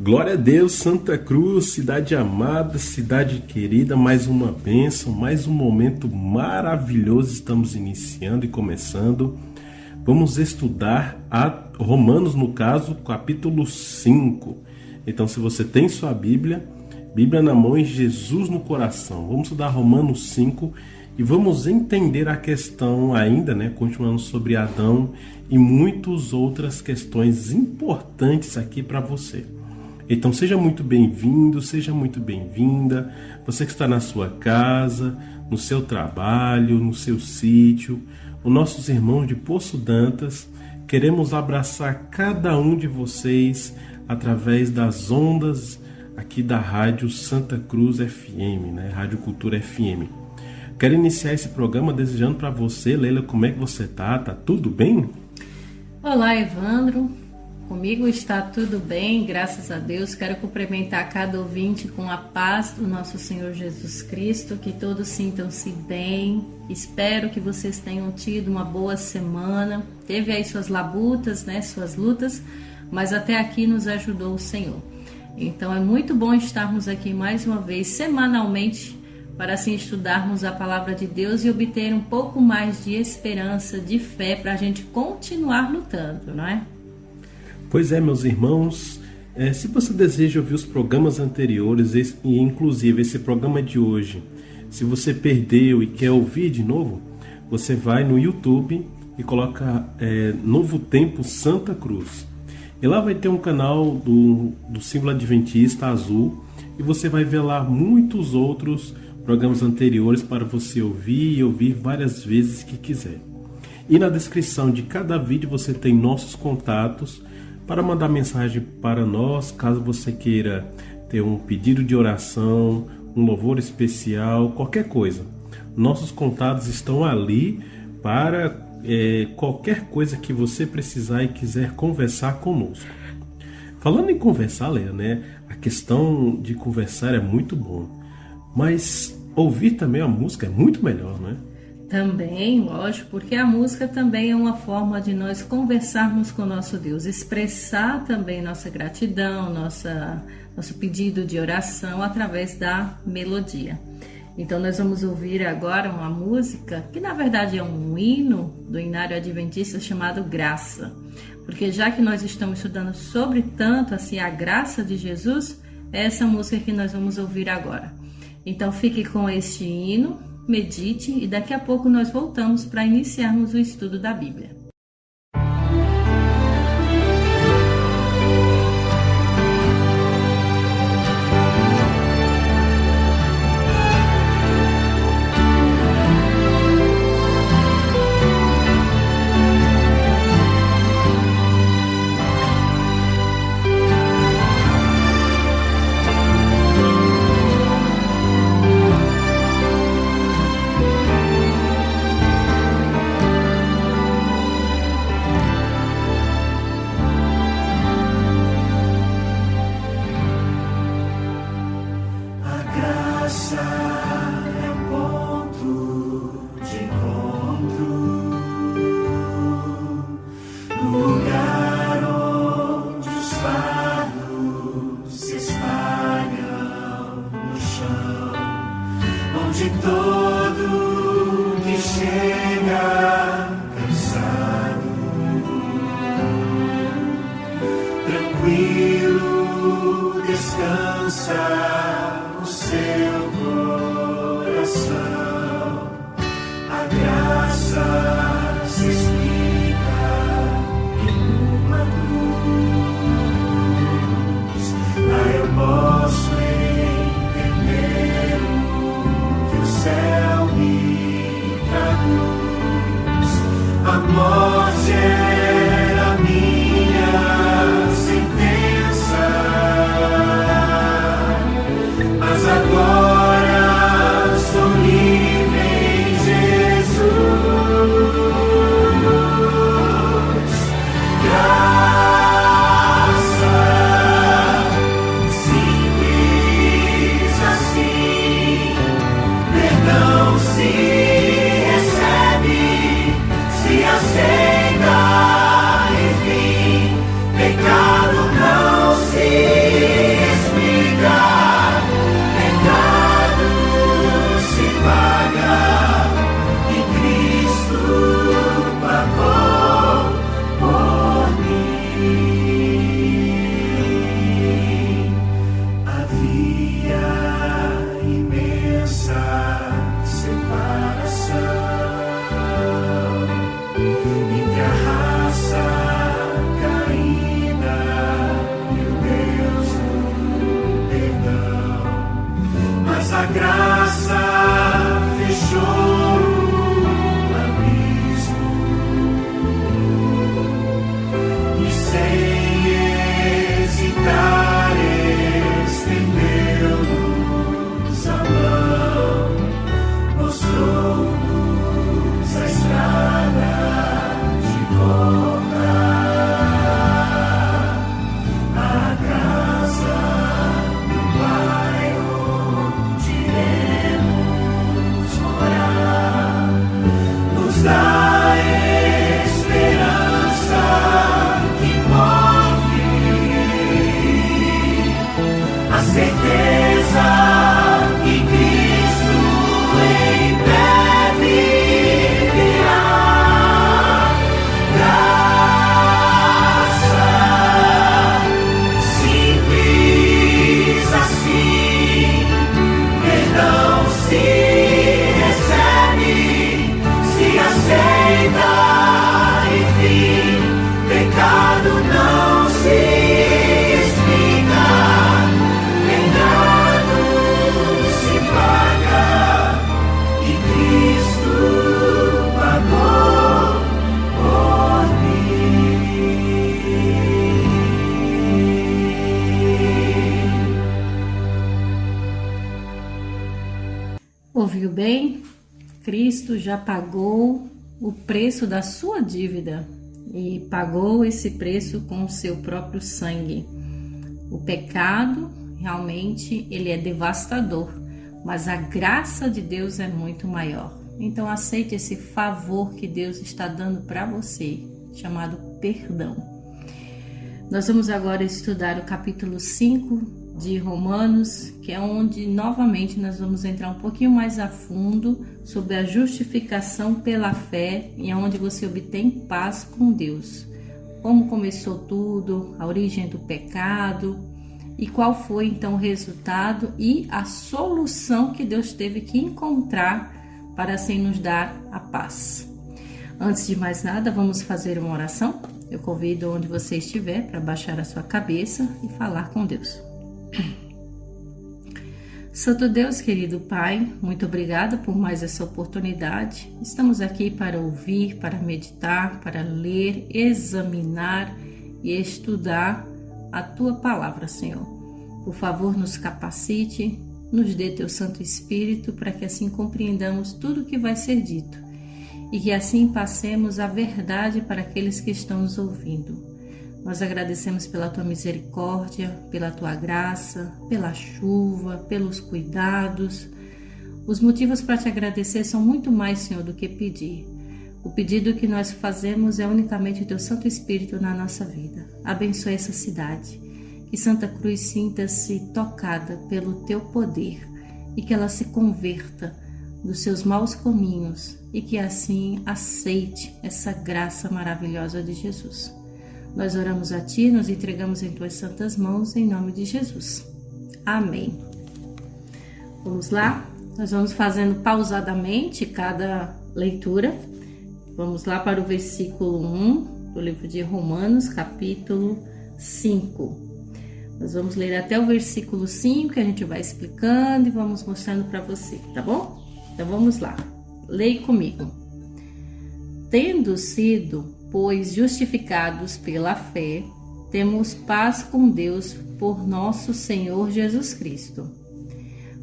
Glória a Deus, Santa Cruz, cidade amada, cidade querida, mais uma bênção, mais um momento maravilhoso estamos iniciando e começando. Vamos estudar Romanos, no caso, capítulo 5. Então, se você tem sua Bíblia na mão e Jesus no coração, vamos estudar Romanos 5 e vamos entender a questão ainda, continuando sobre Adão e muitas outras questões importantes aqui para você. Então seja muito bem-vindo, seja muito bem-vinda, você que está na sua casa, no seu trabalho, no seu sítio, os nossos irmãos de Poço Dantas, queremos abraçar cada um de vocês através das ondas aqui da Rádio Santa Cruz FM, Rádio Cultura FM. Quero iniciar esse programa desejando para você, Leila, como é que você tá? Tá tudo bem? Olá, Evandro. Comigo está tudo bem, graças a Deus. Quero cumprimentar cada ouvinte com a paz do nosso Senhor Jesus Cristo, que todos sintam-se bem. Espero que vocês tenham tido uma boa semana. Teve aí suas labutas, suas lutas, mas até aqui nos ajudou o Senhor. Então é muito bom estarmos aqui mais uma vez, semanalmente, para assim estudarmos a palavra de Deus e obter um pouco mais de esperança, de fé, para a gente continuar lutando, não é? Pois é, meus irmãos, se você deseja ouvir os programas anteriores e inclusive esse programa de hoje, se você perdeu e quer ouvir de novo, você vai no YouTube e coloca Novo Tempo Santa Cruz. E lá vai ter um canal do símbolo adventista azul e você vai ver lá muitos outros programas anteriores para você ouvir e ouvir várias vezes que quiser. E na descrição de cada vídeo você tem nossos contatos para mandar mensagem para nós, caso você queira ter um pedido de oração, um louvor especial, qualquer coisa. Nossos contatos estão ali para qualquer coisa que você precisar e quiser conversar conosco. Falando em conversar, Leia, a questão de conversar é muito bom, mas ouvir também a música é muito melhor, não é? Também, lógico, porque a música também é uma forma de nós conversarmos com o nosso Deus, expressar também nossa gratidão, nosso pedido de oração através da melodia. Então nós vamos ouvir agora uma música que na verdade é um hino do Inário Adventista chamado Graça, porque já que nós estamos estudando sobre tanto assim a graça de Jesus, é essa música que nós vamos ouvir agora. Então fique com este hino, medite e daqui a pouco nós voltamos para iniciarmos o estudo da Bíblia. Aceita, enfim, pecado não se Porém, Cristo já pagou o preço da sua dívida e pagou esse preço com o seu próprio sangue. O pecado, realmente, ele é devastador, mas a graça de Deus é muito maior. Então, aceite esse favor que Deus está dando para você, chamado perdão. Nós vamos agora estudar o capítulo 5 de Romanos, que é onde novamente nós vamos entrar um pouquinho mais a fundo sobre a justificação pela fé e onde você obtém paz com Deus. Como começou tudo, a origem do pecado e qual foi então o resultado e a solução que Deus teve que encontrar para assim nos dar a paz. Antes de mais nada, vamos fazer uma oração. Eu convido onde você estiver para baixar a sua cabeça e falar com Deus. Santo Deus, querido Pai, muito obrigada por mais essa oportunidade. Estamos aqui para ouvir, para meditar, para ler, examinar e estudar a Tua palavra, Senhor. Por favor, nos capacite, nos dê Teu Santo Espírito para que assim compreendamos tudo o que vai ser dito e que assim passemos a verdade para aqueles que estão nos ouvindo. Nós agradecemos pela Tua misericórdia, pela Tua graça, pela chuva, pelos cuidados. Os motivos para te agradecer são muito mais, Senhor, do que pedir. O pedido que nós fazemos é unicamente o Teu Santo Espírito na nossa vida. Abençoe essa cidade. Que Santa Cruz sinta-se tocada pelo Teu poder e que ela se converta dos seus maus caminhos e que assim aceite essa graça maravilhosa de Jesus. Nós oramos a Ti, nos entregamos em Tuas santas mãos, em nome de Jesus. Amém. Vamos lá? Nós vamos fazendo pausadamente cada leitura. Vamos lá para o versículo 1 do livro de Romanos, capítulo 5. Nós vamos ler até o versículo 5, que a gente vai explicando e vamos mostrando para você, tá bom? Então vamos lá. Leia comigo. Tendo sido, pois, justificados pela fé, temos paz com Deus por nosso Senhor Jesus Cristo,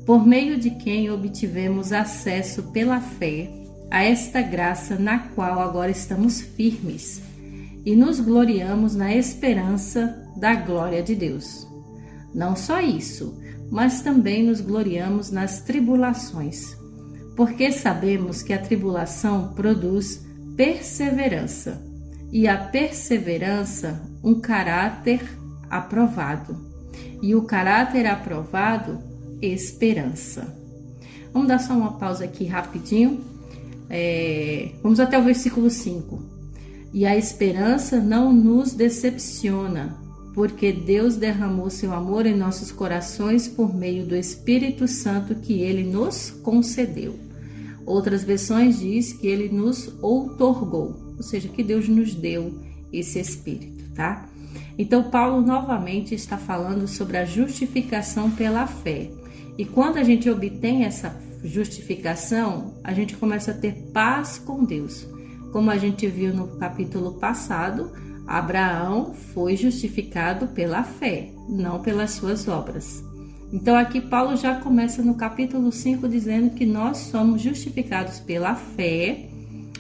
por meio de quem obtivemos acesso pela fé a esta graça na qual agora estamos firmes e nos gloriamos na esperança da glória de Deus. Não só isso, mas também nos gloriamos nas tribulações, porque sabemos que a tribulação produz perseverança, e a perseverança, um caráter aprovado, e o caráter aprovado, esperança. Vamos dar só uma pausa aqui rapidinho. Vamos até o versículo 5. E a esperança não nos decepciona, porque Deus derramou seu amor em nossos corações por meio do Espírito Santo que Ele nos concedeu. Outras versões diz que Ele nos outorgou, ou seja, que Deus nos deu esse Espírito, tá? Então, Paulo novamente está falando sobre a justificação pela fé. E quando a gente obtém essa justificação, a gente começa a ter paz com Deus. Como a gente viu no capítulo passado, Abraão foi justificado pela fé, não pelas suas obras. Então, aqui Paulo já começa no capítulo 5 dizendo que nós somos justificados pela fé.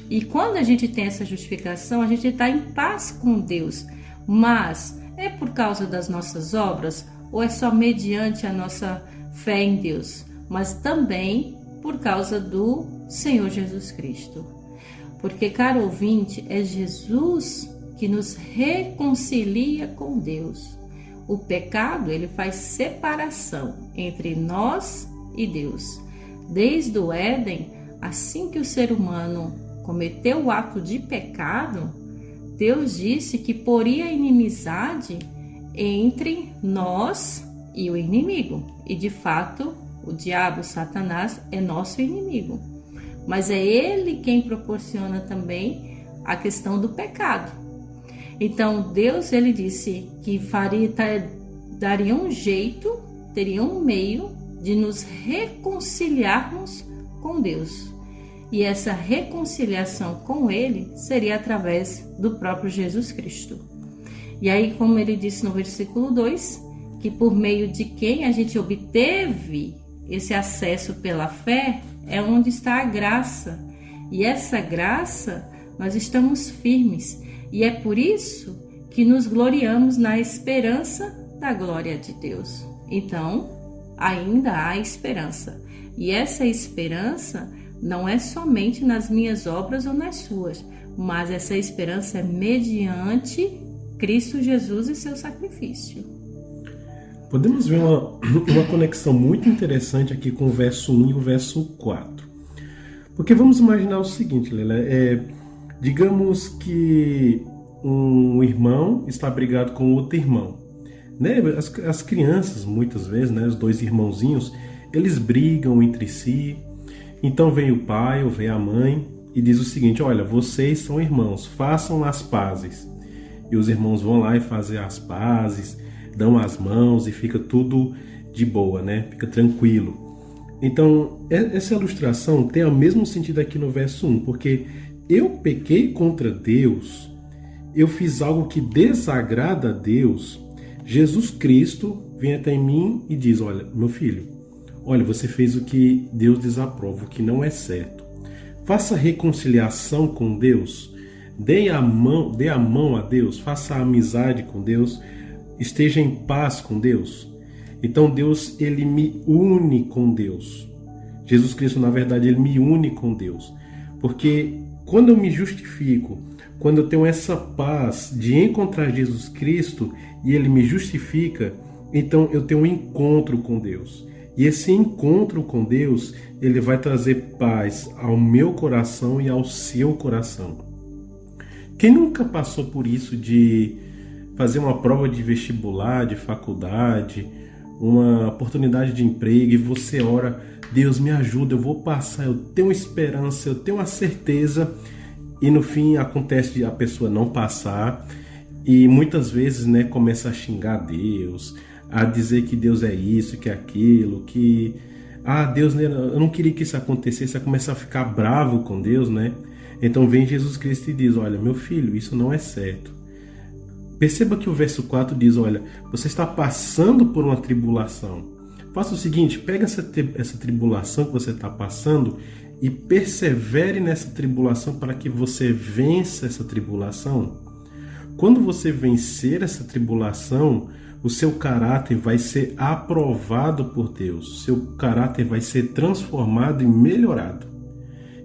E quando a gente tem essa justificação, a gente está em paz com Deus. Mas é por causa das nossas obras ou é só mediante a nossa fé em Deus? Mas também por causa do Senhor Jesus Cristo. Porque, caro ouvinte, é Jesus que nos reconcilia com Deus. O pecado, ele faz separação entre nós e Deus. Desde o Éden, assim que o ser humano cometeu o ato de pecado, Deus disse que poria inimizade entre nós e o inimigo. E de fato, o diabo, Satanás, é nosso inimigo. Mas é ele quem proporciona também a questão do pecado. Então, Deus, ele disse que daria um jeito, teria um meio de nos reconciliarmos com Deus. E essa reconciliação com Ele seria através do próprio Jesus Cristo. E aí, como ele disse no versículo 2, que por meio de quem a gente obteve esse acesso pela fé, é onde está a graça. E essa graça, nós estamos firmes. E é por isso que nos gloriamos na esperança da glória de Deus. Então, ainda há esperança. E essa esperança não é somente nas minhas obras ou nas suas, mas essa esperança é mediante Cristo Jesus e seu sacrifício. Podemos ver uma conexão muito interessante aqui com o verso 1 e o verso 4. Porque vamos imaginar o seguinte, Leila, digamos que um irmão está brigado com outro irmão. Né? As crianças, muitas vezes, né, os dois irmãozinhos, eles brigam entre si. Então vem o pai ou vem a mãe e diz o seguinte: olha, vocês são irmãos, façam as pazes. E os irmãos vão lá e fazem as pazes, dão as mãos e fica tudo de boa, né? Fica tranquilo. Então, essa ilustração tem o mesmo sentido aqui no verso 1, porque eu pequei contra Deus, eu fiz algo que desagrada a Deus. Jesus Cristo vem até mim e diz: olha, meu filho, olha, você fez o que Deus desaprova, o que não é certo. Faça reconciliação com Deus, dê a mão a Deus, faça amizade com Deus, esteja em paz com Deus. Então Deus, ele me une com Deus. Jesus Cristo, na verdade, ele me une com Deus. Porque quando eu me justifico, quando eu tenho essa paz de encontrar Jesus Cristo e ele me justifica, então eu tenho um encontro com Deus. E esse encontro com Deus, ele vai trazer paz ao meu coração e ao seu coração. Quem nunca passou por isso de fazer uma prova de vestibular, de faculdade, uma oportunidade de emprego, e você ora: Deus, me ajuda, eu vou passar, eu tenho esperança, eu tenho a certeza, e no fim acontece de a pessoa não passar, e muitas vezes, né, começa a xingar Deus, a dizer que Deus é isso, que é aquilo, que Deus, né, eu não queria que isso acontecesse, você começa a ficar bravo com Deus, né? Então vem Jesus Cristo e diz: olha, meu filho, isso não é certo. Perceba que o verso 4 diz: olha, você está passando por uma tribulação. Faça o seguinte, pega essa tribulação que você está passando e persevere nessa tribulação para que você vença essa tribulação. Quando você vencer essa tribulação, o seu caráter vai ser aprovado por Deus. O seu caráter vai ser transformado e melhorado.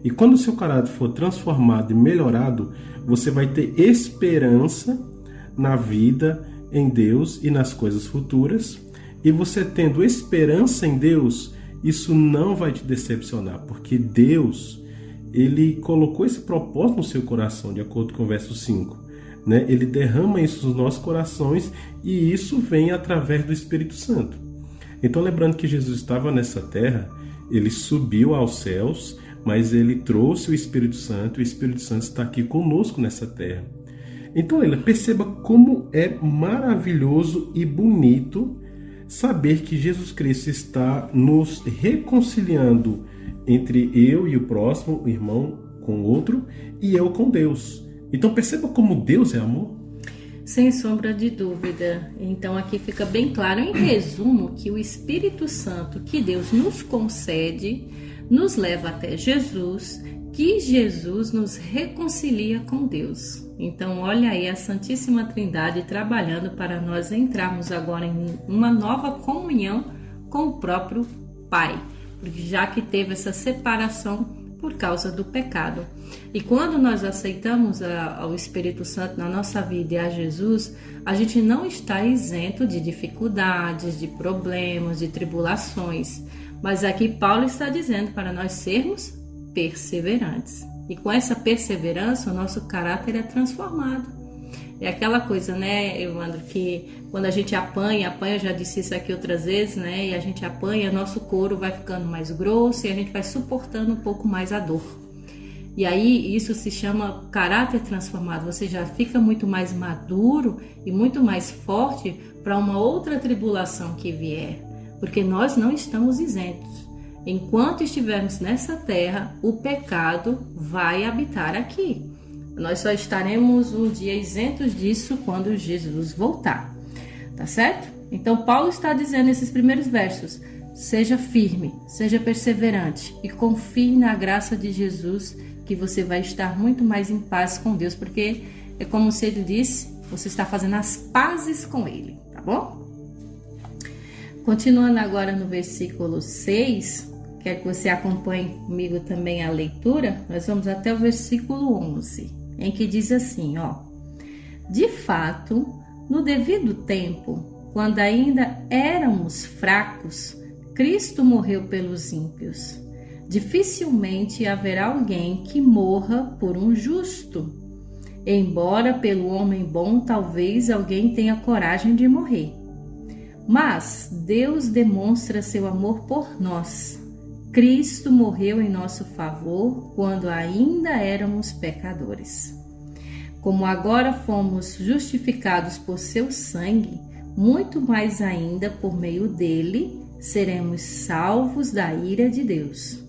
E quando o seu caráter for transformado e melhorado, você vai ter esperança na vida, em Deus e nas coisas futuras. E você tendo esperança em Deus, isso não vai te decepcionar, porque Deus, ele colocou esse propósito no seu coração, de acordo com o verso 5. Né? Ele derrama isso nos nossos corações e isso vem através do Espírito Santo. Então, lembrando que Jesus estava nessa terra, ele subiu aos céus, mas ele trouxe o Espírito Santo, e o Espírito Santo está aqui conosco nessa terra. Então, perceba como é maravilhoso e bonito saber que Jesus Cristo está nos reconciliando entre eu e o próximo, o irmão com o outro, e eu com Deus. Então, perceba como Deus é amor. Sem sombra de dúvida. Então, aqui fica bem claro, em resumo, que o Espírito Santo que Deus nos concede nos leva até Jesus, que Jesus nos reconcilia com Deus. Então, olha aí a Santíssima Trindade trabalhando para nós entrarmos agora em uma nova comunhão com o próprio Pai, já que teve essa separação por causa do pecado. E quando nós aceitamos ao Espírito Santo na nossa vida e a Jesus, a gente não está isento de dificuldades, de problemas, de tribulações. Mas aqui Paulo está dizendo para nós sermos perseverantes. E com essa perseverança, o nosso caráter é transformado. É aquela coisa, né, Evandro, que quando a gente apanha, eu já disse isso aqui outras vezes, né, e a gente apanha, nosso couro vai ficando mais grosso e a gente vai suportando um pouco mais a dor. E aí isso se chama caráter transformado, você já fica muito mais maduro e muito mais forte para uma outra tribulação que vier, porque nós não estamos isentos. Enquanto estivermos nessa terra, o pecado vai habitar aqui. Nós só estaremos um dia isentos disso quando Jesus voltar. Tá certo? Então, Paulo está dizendo nesses primeiros versos: seja firme, seja perseverante e confie na graça de Jesus, que você vai estar muito mais em paz com Deus, porque é como se ele disse, você está fazendo as pazes com ele, tá bom? Continuando agora no versículo 6, quero que você acompanhe comigo também a leitura, nós vamos até o versículo 11, em que diz assim, ó: de fato, no devido tempo, quando ainda éramos fracos, Cristo morreu pelos ímpios. Dificilmente haverá alguém que morra por um justo. Embora pelo homem bom talvez alguém tenha coragem de morrer. Mas Deus demonstra seu amor por nós. Cristo morreu em nosso favor quando ainda éramos pecadores. Como agora fomos justificados por seu sangue, muito mais ainda por meio dele seremos salvos da ira de Deus.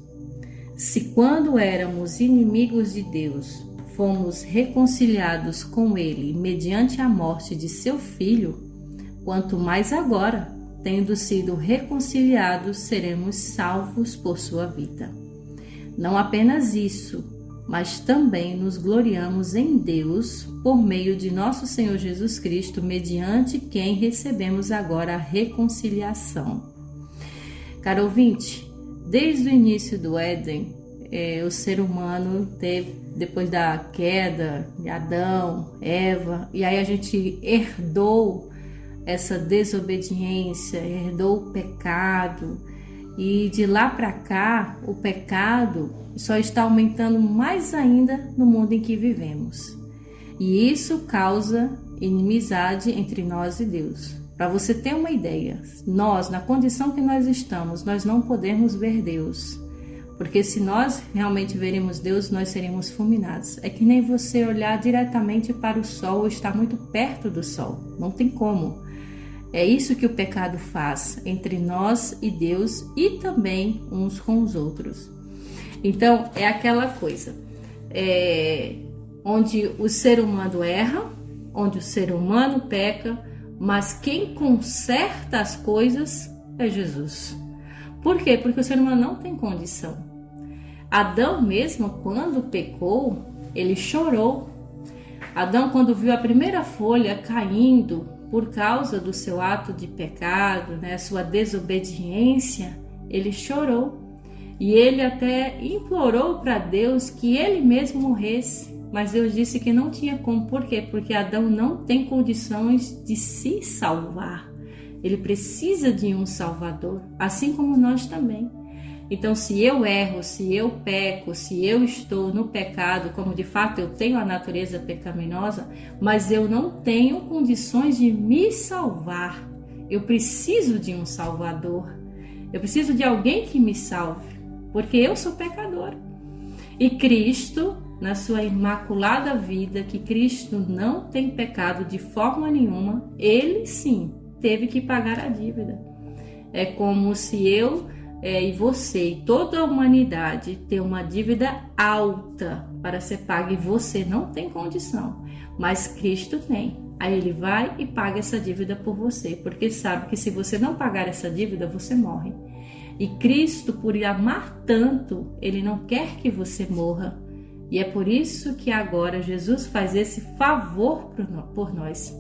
Se quando éramos inimigos de Deus, fomos reconciliados com ele mediante a morte de seu filho, quanto mais agora, tendo sido reconciliados, seremos salvos por sua vida. Não apenas isso, mas também nos gloriamos em Deus por meio de nosso Senhor Jesus Cristo, mediante quem recebemos agora a reconciliação. Caro ouvinte, desde o início do Éden, o ser humano teve, depois da queda de Adão, Eva, e aí a gente herdou essa desobediência, herdou o pecado, e de lá para cá o pecado só está aumentando mais ainda no mundo em que vivemos. E isso causa inimizade entre nós e Deus. Para você ter uma ideia, nós, na condição que nós estamos, nós não podemos ver Deus. Porque se nós realmente veremos Deus, nós seremos fulminados. É que nem você olhar diretamente para o sol ou estar muito perto do sol. Não tem como. É isso que o pecado faz entre nós e Deus e também uns com os outros. Então, é aquela coisa, onde o ser humano erra, onde o ser humano peca, mas quem conserta as coisas é Jesus. Por quê? Porque o ser humano não tem condição. Adão mesmo, quando pecou, ele chorou. Adão, quando viu a primeira folha caindo por causa do seu ato de pecado, né, sua desobediência, ele chorou. E ele até implorou para Deus que ele mesmo morresse. Mas Deus disse que não tinha como. Por quê? Porque Adão não tem condições de se salvar. Ele precisa de um Salvador, assim como nós também. Então, se eu erro, se eu peco, se eu estou no pecado, como de fato eu tenho a natureza pecaminosa, mas eu não tenho condições de me salvar. Eu preciso de um Salvador. Eu preciso de alguém que me salve, porque eu sou pecador. E Cristo, na sua imaculada vida, que Cristo não tem pecado de forma nenhuma, ele sim teve que pagar a dívida. É como se eu e você e toda a humanidade tem uma dívida alta para ser paga e você não tem condição, mas Cristo tem. Aí ele vai e paga essa dívida por você, porque sabe que se você não pagar essa dívida, você morre. E Cristo, por amar tanto, ele não quer que você morra. E é por isso que agora Jesus faz esse favor por nós.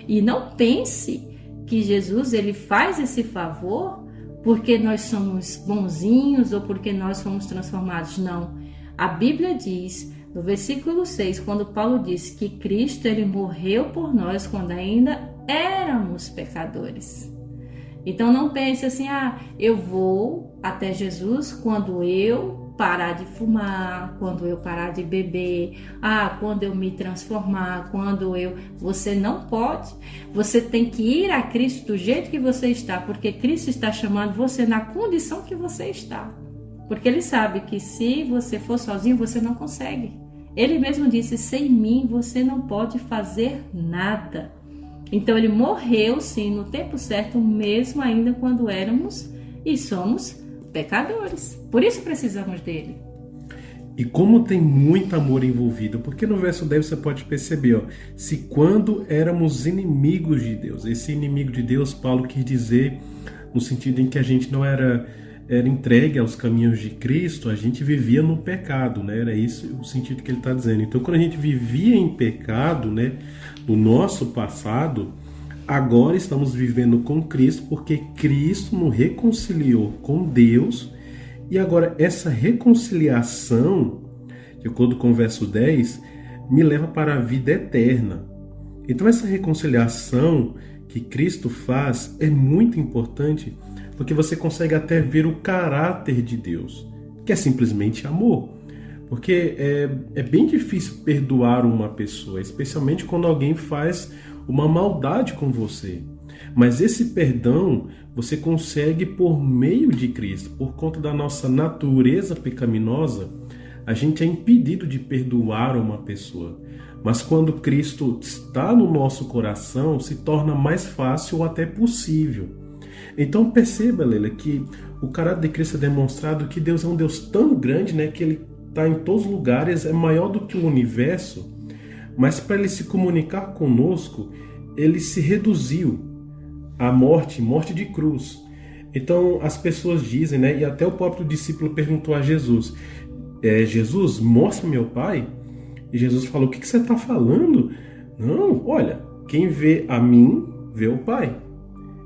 E não pense que Jesus ele faz esse favor porque nós somos bonzinhos ou porque nós fomos transformados. Não. A Bíblia diz, no versículo 6, quando Paulo disse que Cristo ele morreu por nós quando ainda éramos pecadores. Então não pense assim, eu vou até Jesus quando eu parar de fumar, quando eu parar de beber, quando eu me transformar, Você não pode. Você tem que ir a Cristo do jeito que você está, porque Cristo está chamando você na condição que você está. Porque Ele sabe que se você for sozinho, você não consegue. Ele mesmo disse, sem mim você não pode fazer nada. Então Ele morreu sim no tempo certo, mesmo ainda quando éramos e somos pecadores. Por isso precisamos dele. E como tem muito amor envolvido, porque no verso 10 você pode perceber, se quando éramos inimigos de Deus, esse inimigo de Deus, Paulo quis dizer no sentido em que a gente não era entregue aos caminhos de Cristo, a gente vivia no pecado, né? Era isso o sentido que ele está dizendo. Então, quando a gente vivia em pecado, né, no nosso passado, agora estamos vivendo com Cristo, porque Cristo nos reconciliou com Deus, e agora essa reconciliação, de acordo com o verso 10, me leva para a vida eterna. Então essa reconciliação que Cristo faz é muito importante, porque você consegue até ver o caráter de Deus, que é simplesmente amor. Porque é bem difícil perdoar uma pessoa, especialmente quando alguém faz uma maldade com você. Mas esse perdão você consegue por meio de Cristo. Por conta da nossa natureza pecaminosa, a gente é impedido de perdoar uma pessoa. Mas quando Cristo está no nosso coração, se torna mais fácil ou até possível. Então perceba, Leila, que o caráter de Cristo é demonstrado que Deus é um Deus tão grande, né, que Ele está em todos os lugares, é maior do que o universo, mas para Ele se comunicar conosco, Ele se reduziu à morte de cruz. Então as pessoas dizem, né, e até o próprio discípulo perguntou a Jesus, Jesus, mostra meu Pai? E Jesus falou, o que você está falando? Não, olha, quem vê a mim, vê o Pai.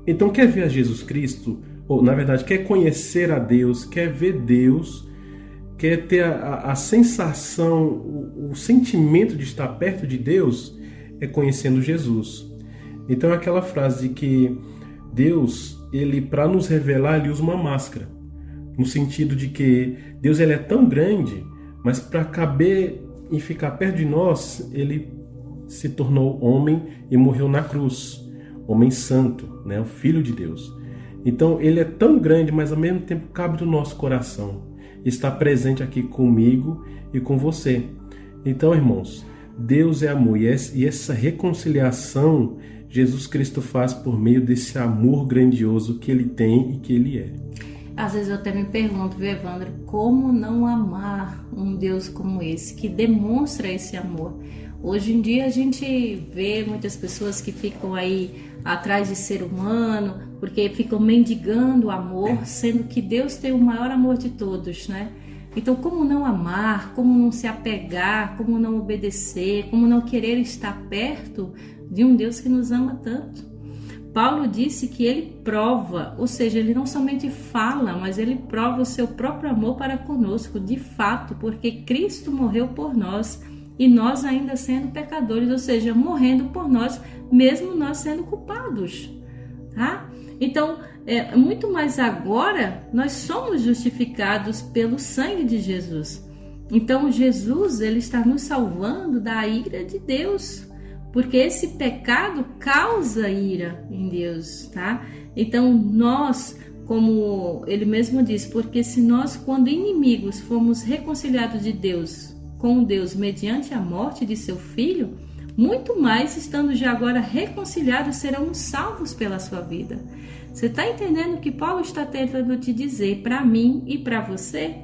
Então quer ver a Jesus Cristo, ou na verdade quer conhecer a Deus, quer ver Deus, quer ter a sensação, o sentimento de estar perto de Deus, é conhecendo Jesus. Então é aquela frase de que Deus, Ele para nos revelar, Ele usa uma máscara. No sentido de que Deus ele é tão grande, mas para caber e ficar perto de nós, Ele se tornou homem e morreu na cruz. Homem santo, né? O Filho de Deus. Então Ele é tão grande, mas ao mesmo tempo cabe no nosso coração. Está presente aqui comigo e com você. Então, irmãos, Deus é amor e essa reconciliação Jesus Cristo faz por meio desse amor grandioso que Ele tem e que Ele é. Às vezes eu até me pergunto, viu, Evandro, como não amar um Deus como esse, que demonstra esse amor? Hoje em dia a gente vê muitas pessoas que ficam aí atrás de ser humano, porque ficam mendigando amor, sendo que Deus tem o maior amor de todos, né? Então, como não amar, como não se apegar, como não obedecer, como não querer estar perto de um Deus que nos ama tanto? Paulo disse que ele prova, ou seja, ele não somente fala, mas ele prova o seu próprio amor para conosco, de fato, porque Cristo morreu por nós e nós ainda sendo pecadores, ou seja, morrendo por nós, mesmo nós sendo culpados, tá? Então, muito mais agora, nós somos justificados pelo sangue de Jesus. Então, Jesus, ele está nos salvando da ira de Deus, porque esse pecado causa ira em Deus, tá? Então nós, como ele mesmo diz, porque se nós, quando inimigos, fomos reconciliados de Deus, com Deus, mediante a morte de seu Filho, muito mais, estando já agora reconciliados, serão salvos pela sua vida. Você está entendendo o que Paulo está tentando te dizer para mim e para você?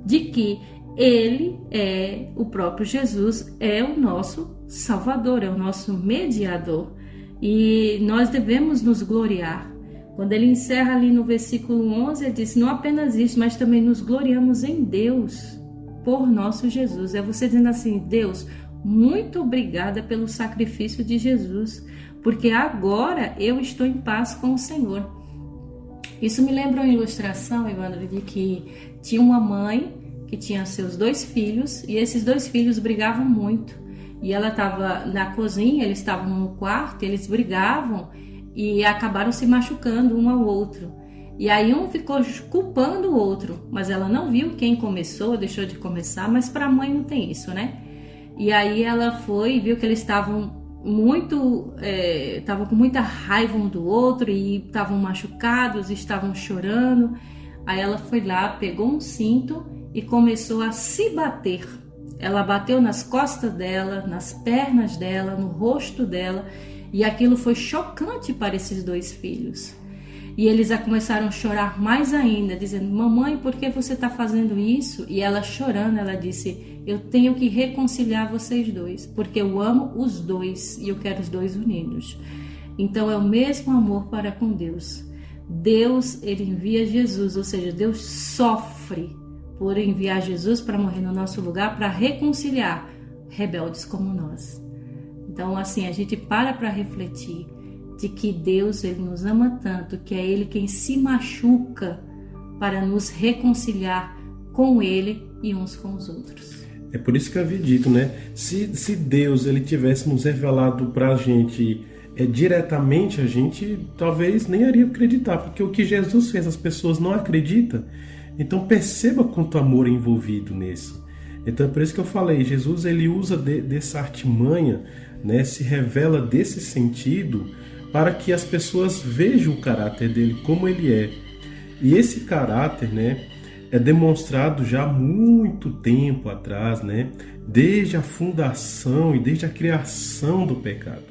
De que Ele é o próprio Jesus, é o nosso Salvador, é o nosso mediador. E nós devemos nos gloriar. Quando ele encerra ali no versículo 11, ele diz, não apenas isso, mas também nos gloriamos em Deus, por nosso Jesus. É você dizendo assim, Deus, muito obrigada pelo sacrifício de Jesus, porque agora eu estou em paz com o Senhor. Isso me lembra uma ilustração, Evandro, de que tinha uma mãe que tinha seus 2 filhos, e esses 2 filhos brigavam muito. E ela estava na cozinha, eles estavam no quarto, eles brigavam e acabaram se machucando um ao outro. E aí um ficou culpando o outro, mas ela não viu quem começou, deixou de começar, mas para a mãe não tem isso, né? E aí ela foi e viu que eles estavam com muita raiva um do outro e estavam machucados, estavam chorando. Aí ela foi lá, pegou um cinto e começou a se bater. Ela bateu nas costas dela, nas pernas dela, no rosto dela, e aquilo foi chocante para esses 2 filhos. E eles começaram a chorar mais ainda, dizendo, mamãe, por que você está fazendo isso? E ela chorando, ela disse, eu tenho que reconciliar vocês 2, porque eu amo os 2 e eu quero os 2 unidos. Então é o mesmo amor para com Deus. Deus, ele envia Jesus, ou seja, Deus sofre por enviar Jesus para morrer no nosso lugar, para reconciliar rebeldes como nós. Então, assim, a gente para refletir de que Deus, ele nos ama tanto, que é ele quem se machuca para nos reconciliar com ele e uns com os outros. É por isso que eu havia dito, né? Se Deus ele tivesse nos revelado para a gente diretamente, a gente talvez nem iria acreditar, porque o que Jesus fez as pessoas não acreditam. Então perceba quanto amor é envolvido nisso. Então é por isso que eu falei, Jesus ele usa dessa artimanha, né? Se revela desse sentido para que as pessoas vejam o caráter dele como ele é. E esse caráter, né, é demonstrado já há muito tempo atrás, né, desde a fundação e desde a criação do pecado.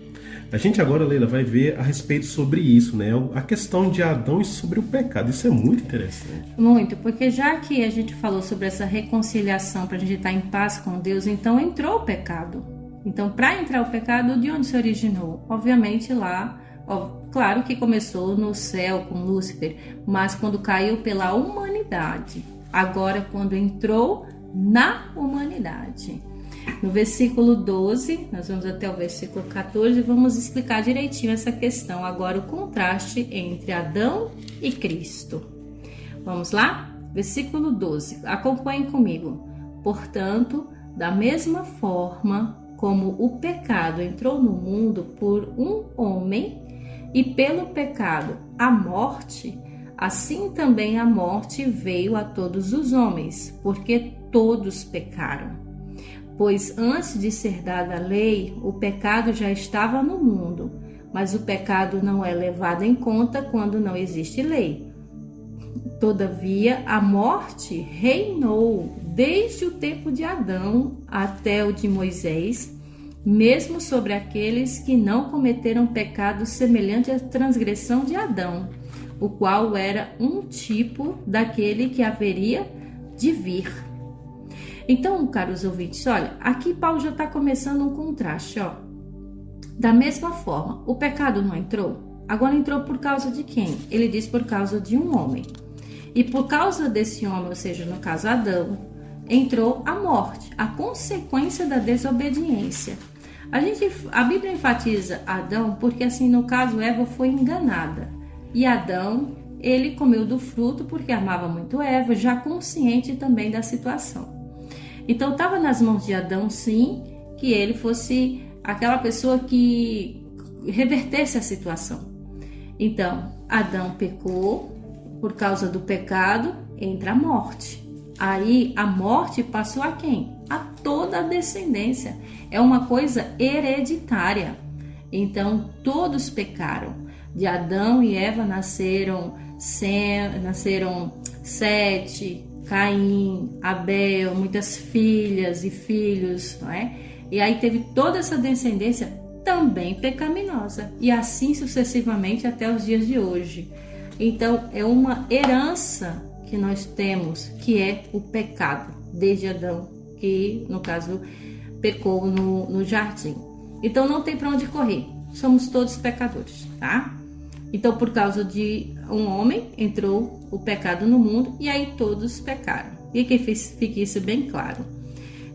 A gente agora, Leila, vai ver a respeito sobre isso, né, a questão de Adão e sobre o pecado. Isso é muito interessante. Muito, porque já que a gente falou sobre essa reconciliação para a gente estar em paz com Deus, então entrou o pecado. Então, para entrar o pecado, de onde se originou? Obviamente lá. Claro que começou no céu com Lúcifer, mas quando caiu pela humanidade. Agora, quando entrou na humanidade. No versículo 12, nós vamos até o versículo 14 e vamos explicar direitinho essa questão. Agora, o contraste entre Adão e Cristo. Vamos lá? Versículo 12. Acompanhem comigo. Portanto, da mesma forma como o pecado entrou no mundo por um homem, e pelo pecado a morte, assim também a morte veio a todos os homens, porque todos pecaram. Pois antes de ser dada a lei, o pecado já estava no mundo, mas o pecado não é levado em conta quando não existe lei. Todavia, a morte reinou desde o tempo de Adão até o de Moisés, mesmo sobre aqueles que não cometeram pecado semelhante à transgressão de Adão, o qual era um tipo daquele que haveria de vir. Então, caros ouvintes, olha, aqui Paulo já está começando um contraste, ó. Da mesma forma, o pecado não entrou? Agora entrou por causa de quem? Ele diz por causa de um homem. E por causa desse homem, ou seja, no caso Adão, entrou a morte, a consequência da desobediência. A Bíblia enfatiza Adão porque, assim, no caso, Eva foi enganada. E Adão, ele comeu do fruto porque amava muito Eva, já consciente também da situação. Então, estava nas mãos de Adão, sim, que ele fosse aquela pessoa que revertesse a situação. Então, Adão pecou, por causa do pecado, entra a morte. Aí, a morte passou a quem? A toda a descendência. É uma coisa hereditária. Então, todos pecaram. De Adão e Eva nasceram Sete, Caim, Abel, muitas filhas e filhos, não é? E aí teve toda essa descendência também pecaminosa. E assim sucessivamente até os dias de hoje. Então, é uma herança que nós temos, que é o pecado, desde Adão, que, no caso, pecou no jardim. Então, não tem para onde correr. Somos todos pecadores, tá? Então, por causa de um homem, entrou o pecado no mundo e aí todos pecaram. E que fique isso bem claro.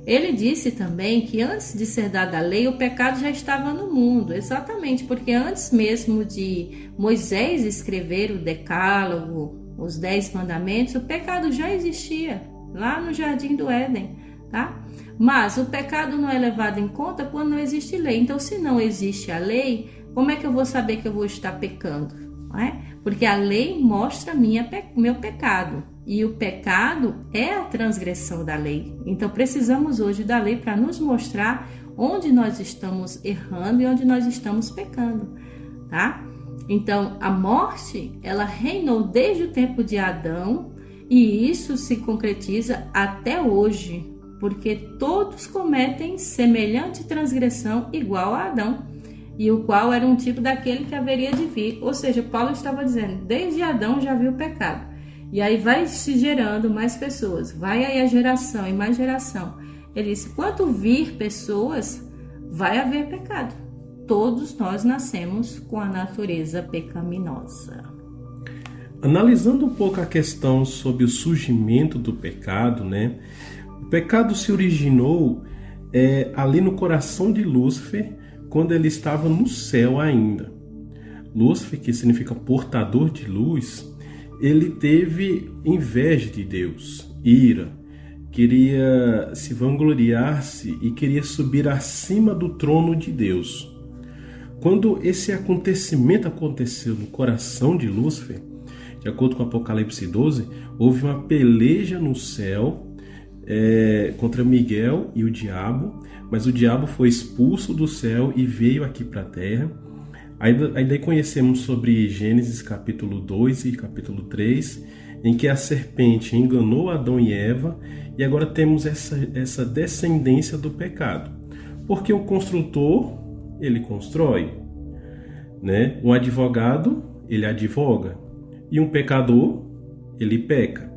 Ele disse também que antes de ser dada a lei, o pecado já estava no mundo. Exatamente, porque antes mesmo de Moisés escrever o Decálogo, os 10 mandamentos, o pecado já existia lá no Jardim do Éden, tá? Mas o pecado não é levado em conta quando não existe lei. Então, se não existe a lei, como é que eu vou saber que eu vou estar pecando? Não é? Porque a lei mostra meu pecado. E o pecado é a transgressão da lei. Então, precisamos hoje da lei para nos mostrar onde nós estamos errando e onde nós estamos pecando, tá? Então, a morte, ela reinou desde o tempo de Adão e isso se concretiza até hoje, porque todos cometem semelhante transgressão igual a Adão, e o qual era um tipo daquele que haveria de vir. Ou seja, Paulo estava dizendo, desde Adão já viu o pecado. E aí vai se gerando mais pessoas, vai aí a geração e mais geração. Ele disse, quanto vir pessoas, vai haver pecado. Todos nós nascemos com a natureza pecaminosa. Analisando um pouco a questão sobre o surgimento do pecado, né? O pecado se originou ali no coração de Lúcifer, quando ele estava no céu ainda. Lúcifer, que significa portador de luz, ele teve inveja de Deus, ira, queria se vangloriar-se e queria subir acima do trono de Deus. Quando esse acontecimento aconteceu no coração de Lúcifer, de acordo com Apocalipse 12, houve uma peleja no céu contra Miguel e o diabo, mas o diabo foi expulso do céu e veio aqui para a terra. Aí conhecemos sobre Gênesis capítulo 2 e capítulo 3, em que a serpente enganou Adão e Eva, e agora temos essa descendência do pecado. Porque o construtor, ele constrói, né? Um advogado, ele advoga, e um pecador, ele peca.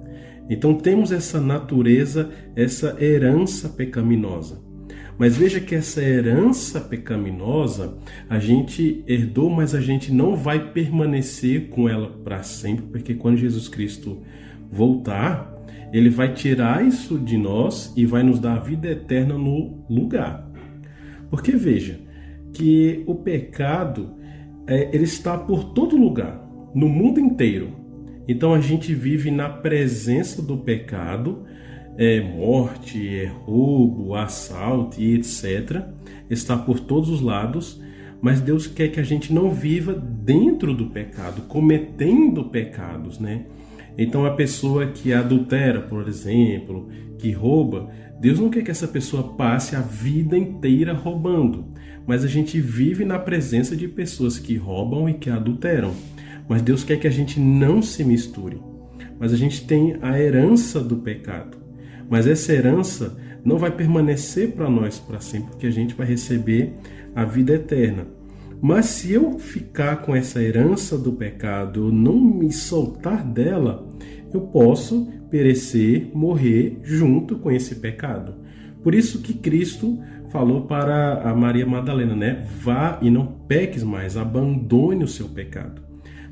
Então temos essa natureza, essa herança pecaminosa. Mas veja que essa herança pecaminosa a gente herdou, mas a gente não vai permanecer com ela para sempre, porque quando Jesus Cristo voltar, ele vai tirar isso de nós e vai nos dar a vida eterna no lugar. Porque veja que o pecado ele está por todo lugar, no mundo inteiro. Então a gente vive na presença do pecado, morte, roubo, assalto e etc. Está por todos os lados, mas Deus quer que a gente não viva dentro do pecado, cometendo pecados, né? Então a pessoa que adultera, por exemplo, que rouba, Deus não quer que essa pessoa passe a vida inteira roubando, mas a gente vive na presença de pessoas que roubam e que adulteram. Mas Deus quer que a gente não se misture. Mas a gente tem a herança do pecado. Mas essa herança não vai permanecer para nós para sempre, porque a gente vai receber a vida eterna. Mas se eu ficar com essa herança do pecado, eu não me soltar dela, eu posso perecer, morrer junto com esse pecado. Por isso que Cristo falou para a Maria Madalena, né? Vá e não peques mais, abandone o seu pecado.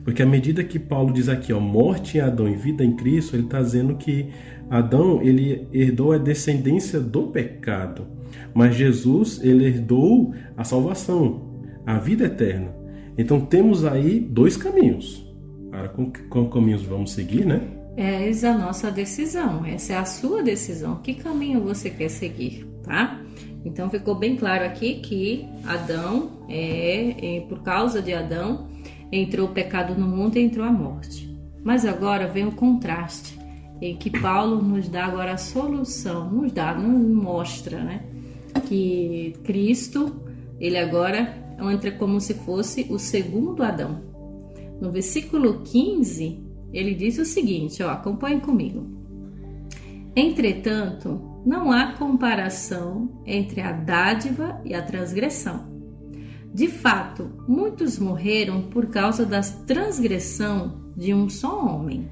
Porque à medida que Paulo diz aqui, morte em Adão e vida em Cristo, ele está dizendo que Adão ele herdou a descendência do pecado, mas Jesus ele herdou a salvação, a vida eterna. Então temos aí dois caminhos. Para qual caminhos vamos seguir, né? Essa é a nossa decisão, essa é a sua decisão. Que caminho você quer seguir, tá? Então ficou bem claro aqui que Adão, por causa de Adão, entrou o pecado no mundo e entrou a morte. Mas agora vem o contraste, em que Paulo nos dá agora a solução, nos mostra, né? Que Cristo, ele agora entra como se fosse o segundo Adão. No versículo 15, ele diz o seguinte, acompanhe comigo. Entretanto, não há comparação entre a dádiva e a transgressão. De fato, muitos morreram por causa da transgressão de um só homem.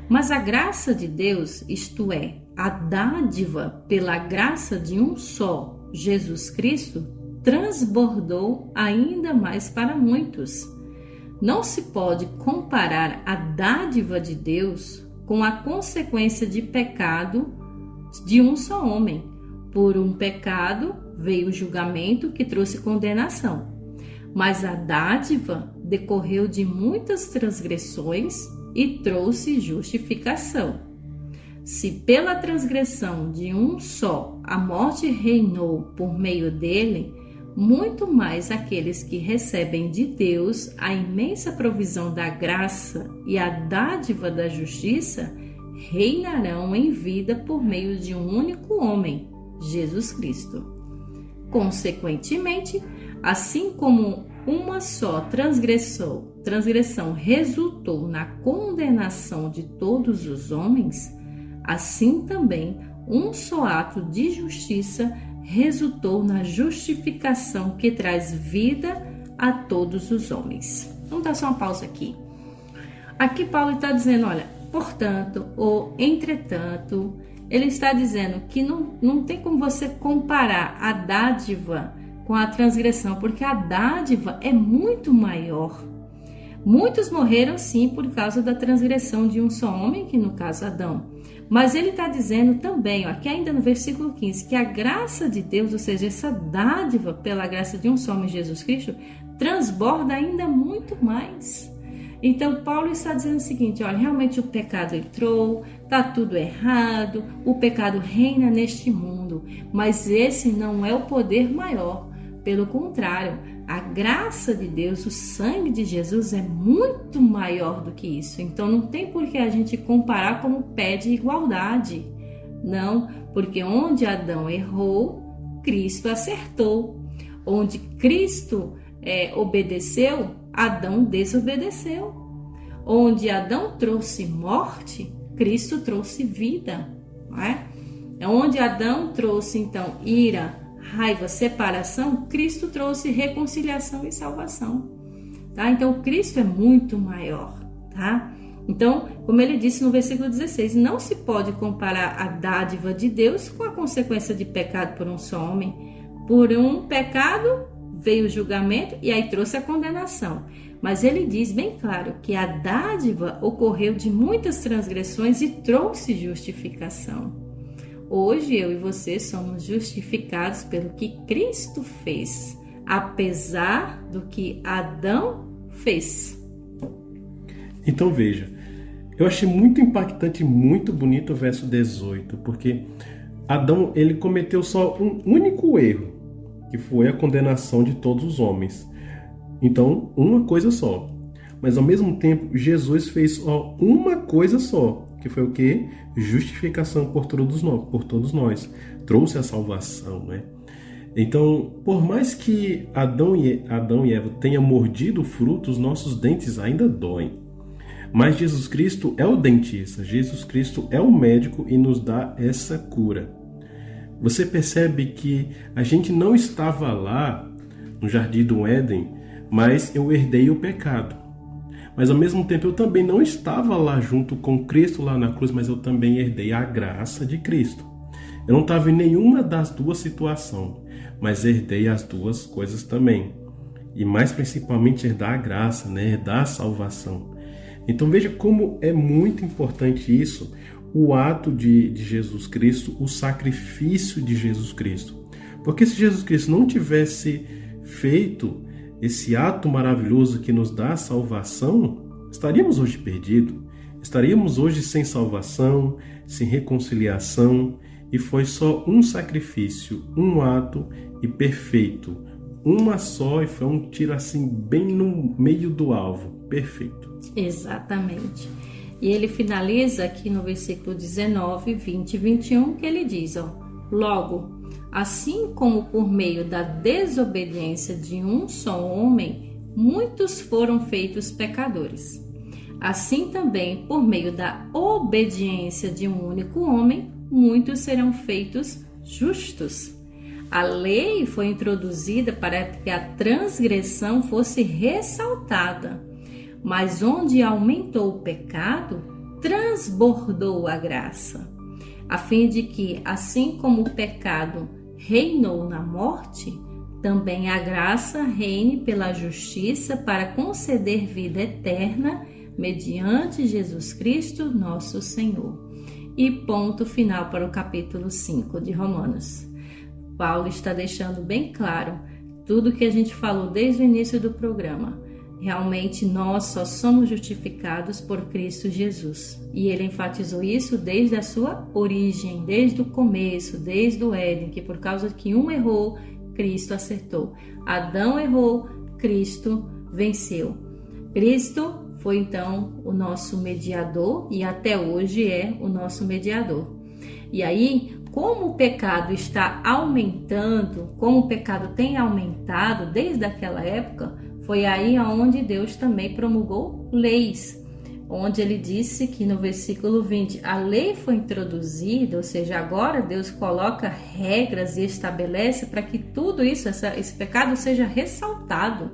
Mas a graça de Deus, isto é, a dádiva pela graça de um só, Jesus Cristo, transbordou ainda mais para muitos. Não se pode comparar a dádiva de Deus com a consequência de pecado de um só homem. Por um pecado veio o julgamento que trouxe condenação, mas a dádiva decorreu de muitas transgressões e trouxe justificação. Se pela transgressão de um só a morte reinou por meio dele, muito mais aqueles que recebem de Deus a imensa provisão da graça e a dádiva da justiça reinarão em vida por meio de um único homem, Jesus Cristo. Consequentemente, assim como uma só transgressão resultou na condenação de todos os homens, assim também um só ato de justiça resultou na justificação que traz vida a todos os homens. Vamos dar só uma pausa aqui. Aqui Paulo está dizendo, olha, portanto, ou entretanto, ele está dizendo que não tem como você comparar a dádiva com a transgressão, porque a dádiva é muito maior. Muitos morreram sim por causa da transgressão de um só homem, que no caso Adão. Mas ele está dizendo também, aqui ainda no versículo 15, que a graça de Deus, ou seja, essa dádiva pela graça de um só homem, Jesus Cristo, transborda ainda muito mais. Então Paulo está dizendo o seguinte, olha, realmente o pecado entrou, está tudo errado, o pecado reina neste mundo, mas esse não é o poder maior. Pelo contrário, a graça de Deus, o sangue de Jesus é muito maior do que isso. Então não tem por que a gente comparar como pede igualdade. Não, porque onde Adão errou, Cristo acertou. Onde Cristo obedeceu, Adão desobedeceu. Onde Adão trouxe morte, Cristo trouxe vida. Não é? Onde Adão trouxe então ira, raiva, separação, Cristo trouxe reconciliação e salvação, tá? Então Cristo é muito maior, tá? Então, como ele disse no versículo 16, não se pode comparar a dádiva de Deus com a consequência de pecado por um só homem. Por um pecado veio o julgamento e aí trouxe a condenação. Mas ele diz bem claro que a dádiva ocorreu de muitas transgressões e trouxe justificação. Hoje eu e você somos justificados pelo que Cristo fez, apesar do que Adão fez. Então veja, eu achei muito impactante e muito bonito o verso 18, porque Adão ele cometeu só um único erro, que foi a condenação de todos os homens. Então, uma coisa só. Mas ao mesmo tempo, Jesus fez só uma coisa só, que foi o quê? Justificação por todos nós. Trouxe a salvação, né? Então, por mais que Adão e Eva tenham mordido o fruto, os nossos dentes ainda doem. Mas Jesus Cristo é o dentista, Jesus Cristo é o médico e nos dá essa cura. Você percebe que a gente não estava lá no Jardim do Éden, mas eu herdei o pecado. Mas ao mesmo tempo eu também não estava lá junto com Cristo lá na cruz, mas eu também herdei a graça de Cristo. Eu não estava em nenhuma das duas situações, mas herdei as duas coisas também. E mais principalmente herdar a graça, né? Herdar a salvação. Então veja como é muito importante isso, o ato de Jesus Cristo, o sacrifício de Jesus Cristo. Porque se Jesus Cristo não tivesse feito esse ato maravilhoso que nos dá a salvação, estaríamos hoje perdidos, estaríamos hoje sem salvação, sem reconciliação, e foi só um sacrifício, um ato e perfeito, uma só, e foi um tiro assim bem no meio do alvo, perfeito. Exatamente. E ele finaliza aqui no versículo 19, 20 e 21, que ele diz, logo, assim como por meio da desobediência de um só homem, muitos foram feitos pecadores. Assim também, por meio da obediência de um único homem, muitos serão feitos justos. A lei foi introduzida para que a transgressão fosse ressaltada, mas onde aumentou o pecado, transbordou a graça, a fim de que, assim como o pecado reinou na morte, também a graça reine pela justiça para conceder vida eterna mediante Jesus Cristo, nosso Senhor. E ponto final para o capítulo 5 de Romanos. Paulo está deixando bem claro tudo que a gente falou desde o início do programa. Realmente nós só somos justificados por Cristo Jesus. E ele enfatizou isso desde a sua origem, desde o começo, desde o Éden, que por causa que um errou, Cristo acertou. Adão errou, Cristo venceu. Cristo foi então o nosso mediador e até hoje é o nosso mediador. E aí, como o pecado está aumentando, como o pecado tem aumentado desde aquela época, foi aí onde Deus também promulgou leis, onde ele disse que no versículo 20, a lei foi introduzida, ou seja, agora Deus coloca regras e estabelece para que tudo isso, esse pecado seja ressaltado,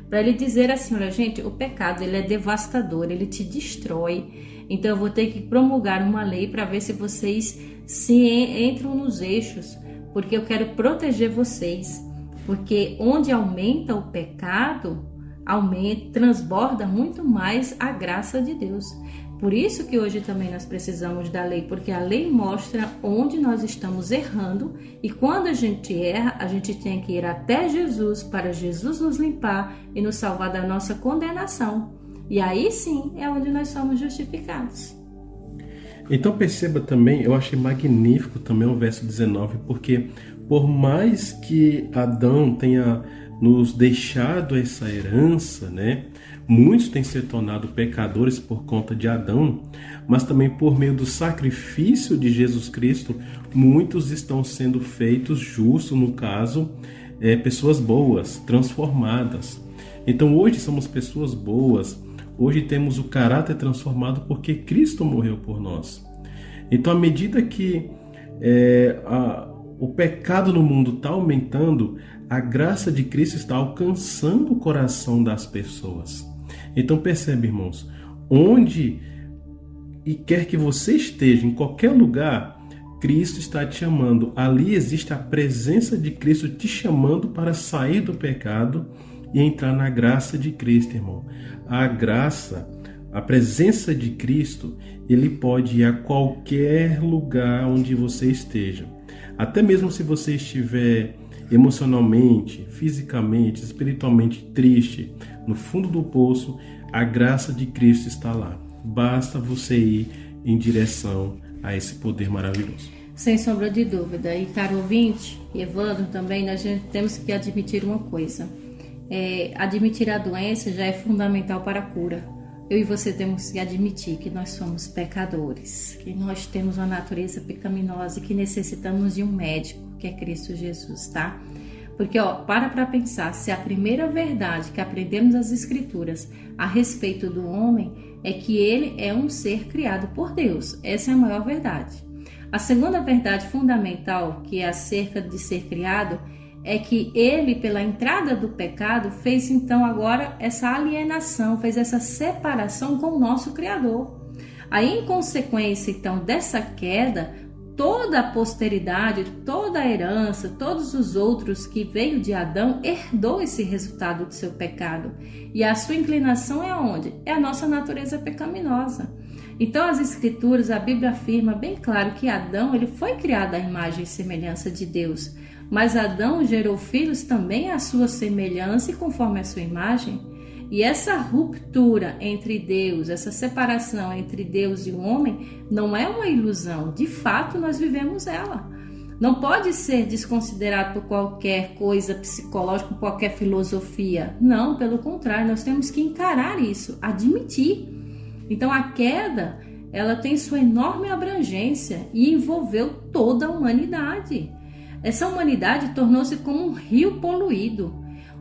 para ele dizer assim, olha gente, o pecado ele é devastador, ele te destrói, então eu vou ter que promulgar uma lei para ver se vocês se entram nos eixos, porque eu quero proteger vocês. Porque onde aumenta o pecado, aumenta, transborda muito mais a graça de Deus. Por isso que hoje também nós precisamos da lei, porque a lei mostra onde nós estamos errando, e quando a gente erra, a gente tem que ir até Jesus para Jesus nos limpar e nos salvar da nossa condenação. E aí sim é onde nós somos justificados. Então perceba também, eu achei magnífico também o verso 19, porque por mais que Adão tenha nos deixado essa herança, né? Muitos têm se tornado pecadores por conta de Adão, mas também por meio do sacrifício de Jesus Cristo, muitos estão sendo feitos justos, no caso, pessoas boas, transformadas. Então hoje somos pessoas boas, hoje temos o caráter transformado porque Cristo morreu por nós. Então, à medida que o pecado no mundo está aumentando, a graça de Cristo está alcançando o coração das pessoas. Então percebe, irmãos, onde e quer que você esteja, em qualquer lugar, Cristo está te chamando. Ali existe a presença de Cristo te chamando para sair do pecado e entrar na graça de Cristo, irmão. A graça, a presença de Cristo, ele pode ir a qualquer lugar onde você esteja. Até mesmo se você estiver emocionalmente, fisicamente, espiritualmente triste, no fundo do poço, a graça de Cristo está lá. Basta você ir em direção a esse poder maravilhoso. Sem sombra de dúvida. E caro ouvinte, e Evandro também, nós temos que admitir uma coisa. Admitir a doença já é fundamental para a cura. Eu e você temos que admitir que nós somos pecadores, que nós temos uma natureza pecaminosa e que necessitamos de um médico, que é Cristo Jesus, tá? Porque, para pensar, se a primeira verdade que aprendemos das Escrituras a respeito do homem é que ele é um ser criado por Deus. Essa é a maior verdade. A segunda verdade fundamental, que é acerca de ser criado, é que ele, pela entrada do pecado, fez então agora essa alienação, fez essa separação com o nosso Criador. Aí, em consequência, então, dessa queda, toda a posteridade, toda a herança, todos os outros que veio de Adão herdou esse resultado do seu pecado. E a sua inclinação é aonde? É a nossa natureza pecaminosa. Então, as Escrituras, a Bíblia afirma bem claro que Adão ele foi criado à imagem e semelhança de Deus. Mas Adão gerou filhos também à sua semelhança e conforme a sua imagem. E essa ruptura entre Deus, essa separação entre Deus e o homem, não é uma ilusão. De fato, nós vivemos ela. Não pode ser desconsiderado por qualquer coisa psicológica, por qualquer filosofia. Não, pelo contrário, nós temos que encarar isso, admitir. Então, a queda, ela tem sua enorme abrangência e envolveu toda a humanidade. Essa humanidade tornou-se como um rio poluído.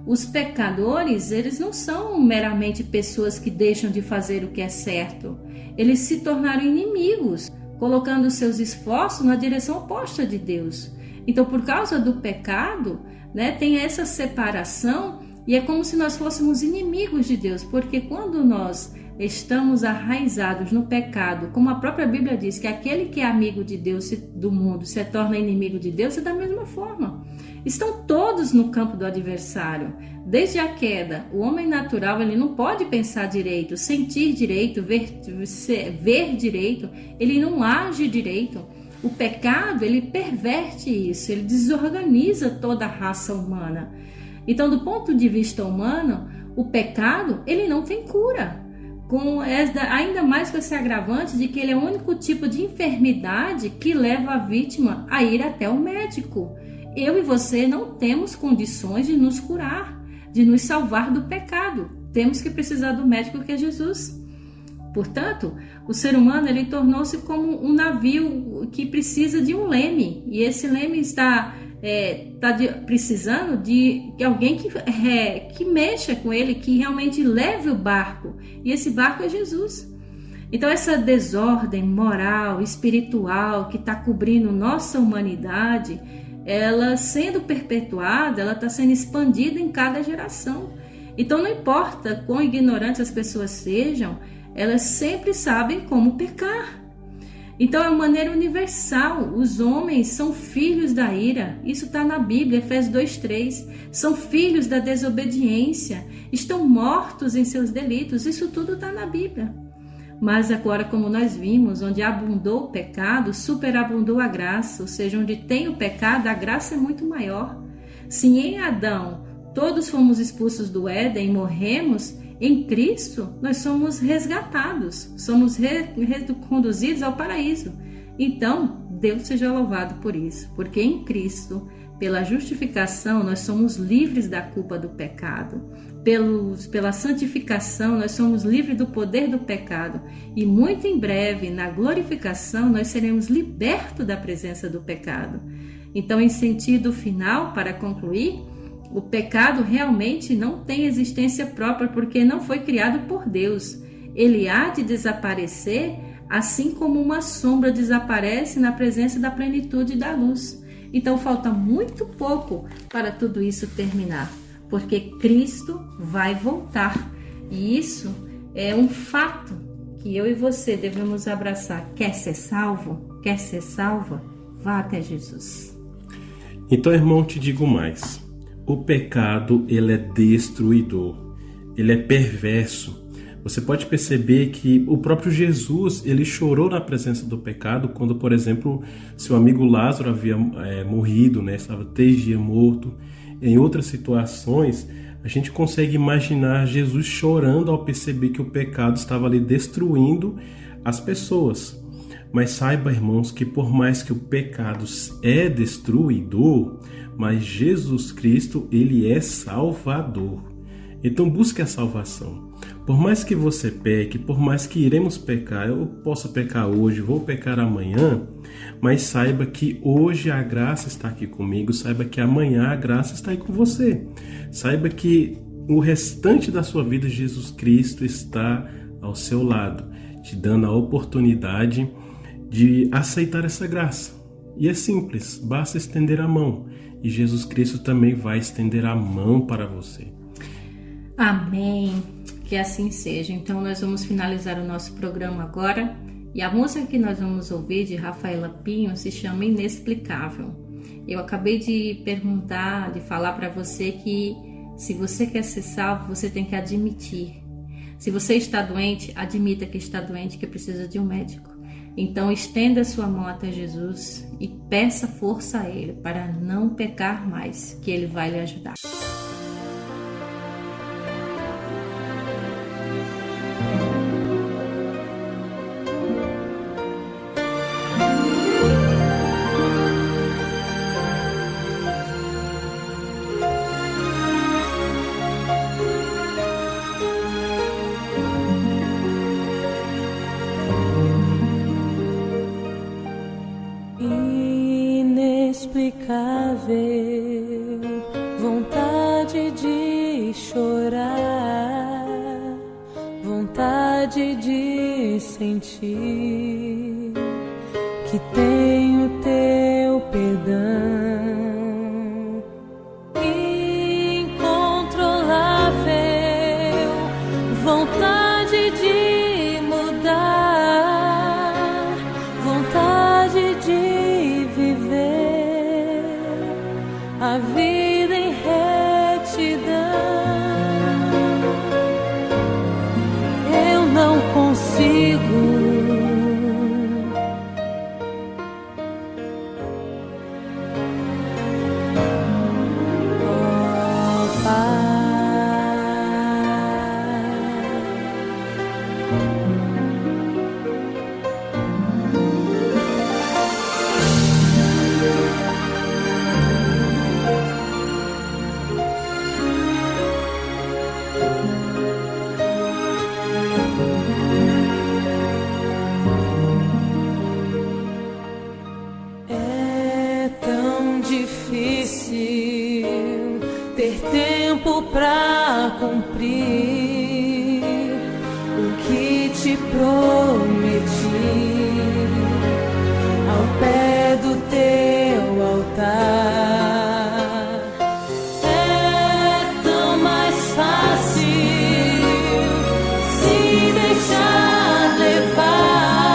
Os pecadores, eles não são meramente pessoas que deixam de fazer o que é certo. Eles se tornaram inimigos, colocando seus esforços na direção oposta de Deus. Então, por causa do pecado, tem essa separação e é como se nós fôssemos inimigos de Deus, porque quando nós estamos arraizados no pecado, como a própria Bíblia diz, que aquele que é amigo de Deus do mundo se torna inimigo de Deus, é da mesma forma. Estão todos no campo do adversário. Desde a queda, o homem natural ele não pode pensar direito, sentir direito, ver direito, ele não age direito. O pecado, ele perverte isso, ele desorganiza toda a raça humana. Então, do ponto de vista humano, o pecado, ele não tem cura. Ainda mais com esse agravante de que ele é o único tipo de enfermidade que leva a vítima a ir até o médico. Eu e você não temos condições de nos curar, de nos salvar do pecado. Temos que precisar do médico que é Jesus. Portanto, o ser humano ele tornou-se como um navio que precisa de um leme. E esse leme está precisando de alguém que mexa com ele, que realmente leve o barco. E esse barco é Jesus. Então essa desordem moral, espiritual que está cobrindo nossa humanidade, ela sendo perpetuada, ela está sendo expandida em cada geração. Então não importa quão ignorantes as pessoas sejam, elas sempre sabem como pecar. Então é uma maneira universal. Os homens são filhos da ira. Isso está na Bíblia, Efésios 2:3. São filhos da desobediência. Estão mortos em seus delitos. Isso tudo está na Bíblia. Mas agora, como nós vimos, onde abundou o pecado, superabundou a graça. Ou seja, onde tem o pecado, a graça é muito maior. Se em Adão todos fomos expulsos do Éden e morremos, em Cristo, nós somos resgatados, somos reconduzidos ao paraíso. Então, Deus seja louvado por isso, porque em Cristo, pela justificação, nós somos livres da culpa do pecado. Pela santificação, nós somos livres do poder do pecado. E muito em breve, na glorificação, nós seremos libertos da presença do pecado. Então, em sentido final, para concluir, o pecado realmente não tem existência própria porque não foi criado por Deus. Ele há de desaparecer assim como uma sombra desaparece na presença da plenitude da luz. Então falta muito pouco para tudo isso terminar, porque Cristo vai voltar. E isso é um fato que eu e você devemos abraçar. Quer ser salvo? Quer ser salva? Vá até Jesus. Então, irmão, te digo mais. O pecado, ele é destruidor, ele é perverso. Você pode perceber que o próprio Jesus, ele chorou na presença do pecado quando, por exemplo, seu amigo Lázaro havia morrido, né? Estava 3 dias morto. Em outras situações, a gente consegue imaginar Jesus chorando ao perceber que o pecado estava ali destruindo as pessoas. Mas saiba, irmãos, que por mais que o pecado é destruidor, mas Jesus Cristo, ele é salvador. Então busque a salvação. Por mais que você peque, por mais que iremos pecar, eu posso pecar hoje, vou pecar amanhã, mas saiba que hoje a graça está aqui comigo, saiba que amanhã a graça está aí com você. Saiba que o restante da sua vida Jesus Cristo está ao seu lado, te dando a oportunidade de aceitar essa graça. E é simples, basta estender a mão. E Jesus Cristo também vai estender a mão para você. Amém. Que assim seja. Então nós vamos finalizar o nosso programa agora. E a música que nós vamos ouvir de Rafaela Pinho se chama Inexplicável. Eu acabei de perguntar, de falar para você que se você quer ser salvo, você tem que admitir. Se você está doente, admita que está doente, que precisa de um médico. Então estenda sua mão até Jesus e peça força a Ele para não pecar mais, que Ele vai lhe ajudar. Inexplicável, vontade de chorar, vontade de sentir que tenho teu perdão. Incontrolável, vontade de mudar, vontade de a vida em retidão. Eu não consigo ter tempo pra cumprir o que te prometi ao pé do teu altar. É tão mais fácil se deixar levar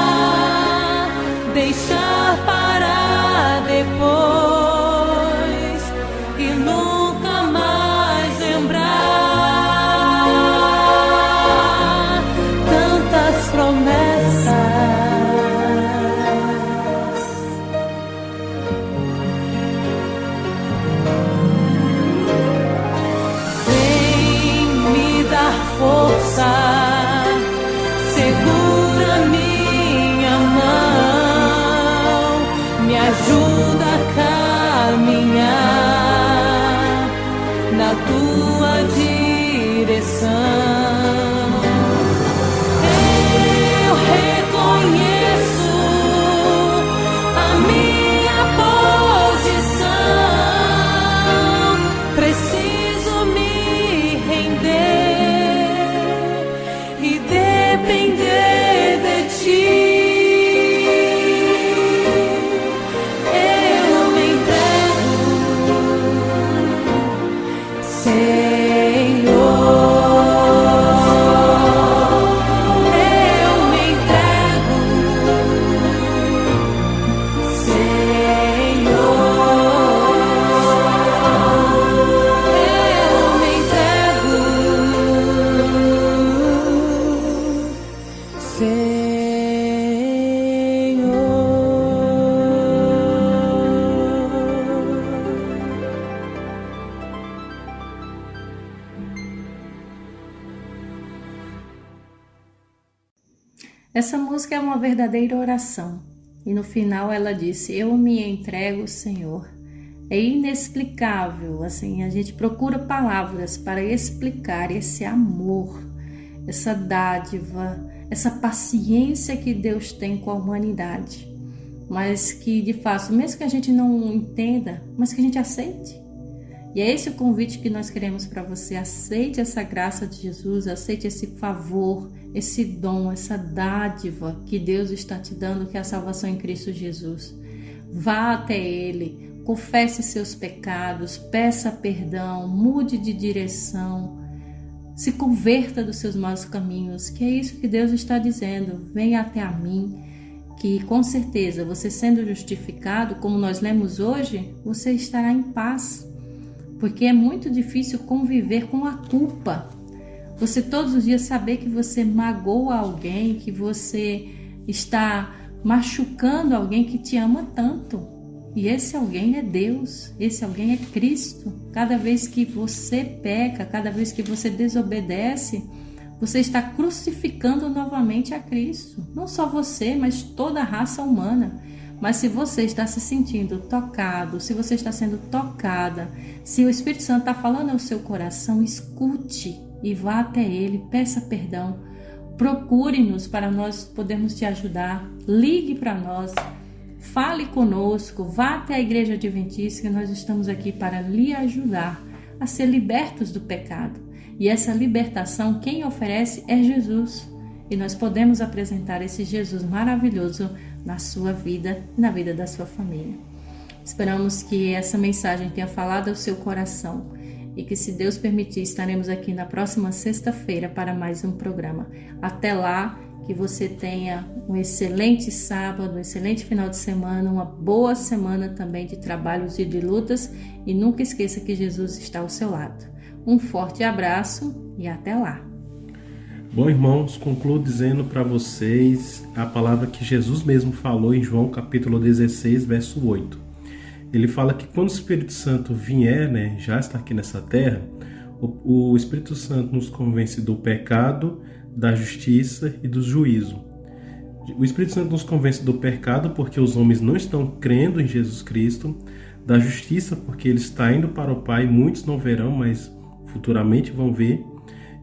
Eu reconheço a minha posição. Preciso me render e depender de ti. Eu me entrego, Senhor. Eu me entrego, Senhor. Eu me entrego, Essa música é uma verdadeira oração. E no final ela disse: eu me entrego, Senhor. É inexplicável, assim, a gente procura palavras para explicar esse amor, essa dádiva, essa paciência que Deus tem com a humanidade. Mas que, de fato, mesmo que a gente não entenda, mas que a gente aceite. E é esse o convite que nós queremos para você. Aceite essa graça de Jesus, aceite esse favor, esse dom, essa dádiva que Deus está te dando, que é a salvação em Cristo Jesus. Vá até Ele, confesse seus pecados, peça perdão, mude de direção, se converta dos seus maus caminhos, que é isso que Deus está dizendo. Venha até a mim, que com certeza você sendo justificado, como nós lemos hoje, você estará em paz. Porque é muito difícil conviver com a culpa. Você todos os dias saber que você magoa alguém, que você está machucando alguém que te ama tanto. E esse alguém é Deus, esse alguém é Cristo. Cada vez que você peca, cada vez que você desobedece, você está crucificando novamente a Cristo. Não só você, mas toda a raça humana. Mas se você está se sentindo tocado, se você está sendo tocada, se o Espírito Santo está falando ao seu coração, escute e vá até Ele, peça perdão, procure-nos para nós podermos te ajudar, ligue para nós, fale conosco, vá até a Igreja Adventista, que nós estamos aqui para lhe ajudar a ser libertos do pecado. E essa libertação, quem oferece é Jesus. E nós podemos apresentar esse Jesus maravilhoso na sua vida e na vida da sua família. Esperamos que essa mensagem tenha falado ao seu coração e que, se Deus permitir, estaremos aqui na próxima sexta-feira para mais um programa. Até lá, que você tenha um excelente sábado, um excelente final de semana, uma boa semana também de trabalhos e de lutas, e nunca esqueça que Jesus está ao seu lado. Um forte abraço e até lá. Bom, irmãos, concluo dizendo para vocês a palavra que Jesus mesmo falou em João capítulo 16, verso 8. Ele fala que quando o Espírito Santo vier, já está aqui nessa terra, o Espírito Santo nos convence do pecado, da justiça e do juízo. O Espírito Santo nos convence do pecado porque os homens não estão crendo em Jesus Cristo, da justiça porque Ele está indo para o Pai, muitos não verão, mas futuramente vão ver,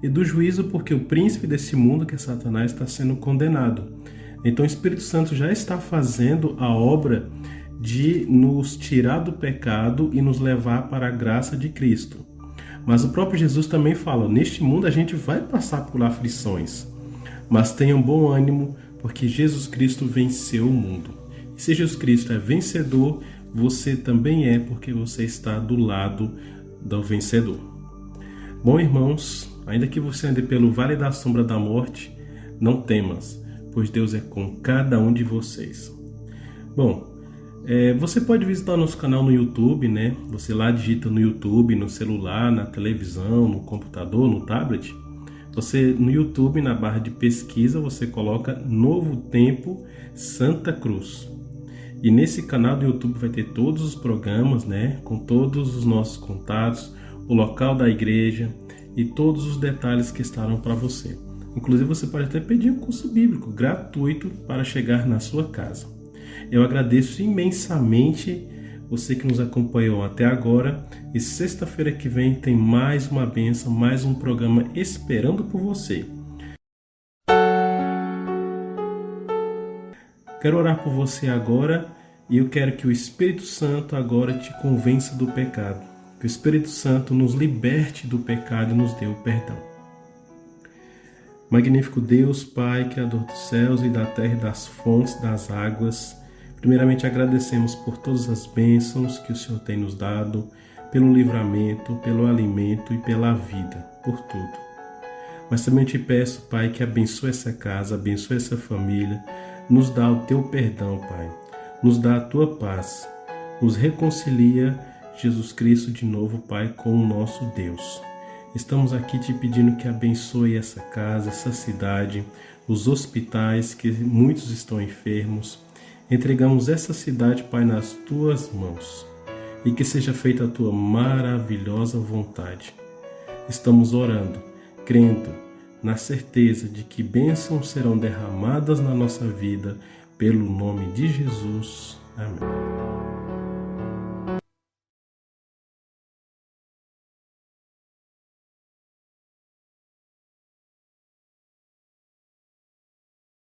e do juízo porque o príncipe desse mundo, que é Satanás, está sendo condenado. Então o Espírito Santo já está fazendo a obra de nos tirar do pecado e nos levar para a graça de Cristo. Mas o próprio Jesus também fala: neste mundo a gente vai passar por aflições, mas tenham bom ânimo, porque Jesus Cristo venceu o mundo. E se Jesus Cristo é vencedor, você também é, porque você está do lado do vencedor. Bom, irmãos, ainda que você ande pelo vale da sombra da morte, não temas, pois Deus é com cada um de vocês. Bom, você pode visitar nosso canal no YouTube, Você lá digita no YouTube, no celular, na televisão, no computador, no tablet. Você no YouTube, na barra de pesquisa, você coloca Novo Tempo Santa Cruz. E nesse canal do YouTube vai ter todos os programas, com todos os nossos contatos, o local da igreja e todos os detalhes que estarão para você. Inclusive você pode até pedir um curso bíblico gratuito para chegar na sua casa. Eu agradeço imensamente você que nos acompanhou até agora. E sexta-feira que vem tem mais uma bênção, mais um programa esperando por você. Quero orar por você agora e eu quero que o Espírito Santo agora te convença do pecado. Que o Espírito Santo nos liberte do pecado e nos dê o perdão. Magnífico Deus, Pai, Criador dos céus e da terra e das fontes das águas, primeiramente agradecemos por todas as bênçãos que o Senhor tem nos dado, pelo livramento, pelo alimento e pela vida, por tudo. Mas também te peço, Pai, que abençoe essa casa, abençoe essa família, nos dá o teu perdão, Pai, nos dá a tua paz, nos reconcilia, Jesus Cristo, de novo, Pai, com o nosso Deus. Estamos aqui te pedindo que abençoe essa casa, essa cidade, os hospitais, que muitos estão enfermos. Entregamos essa cidade, Pai, nas tuas mãos e que seja feita a tua maravilhosa vontade. Estamos orando, crendo, na certeza de que bênçãos serão derramadas na nossa vida, pelo nome de Jesus. Amém.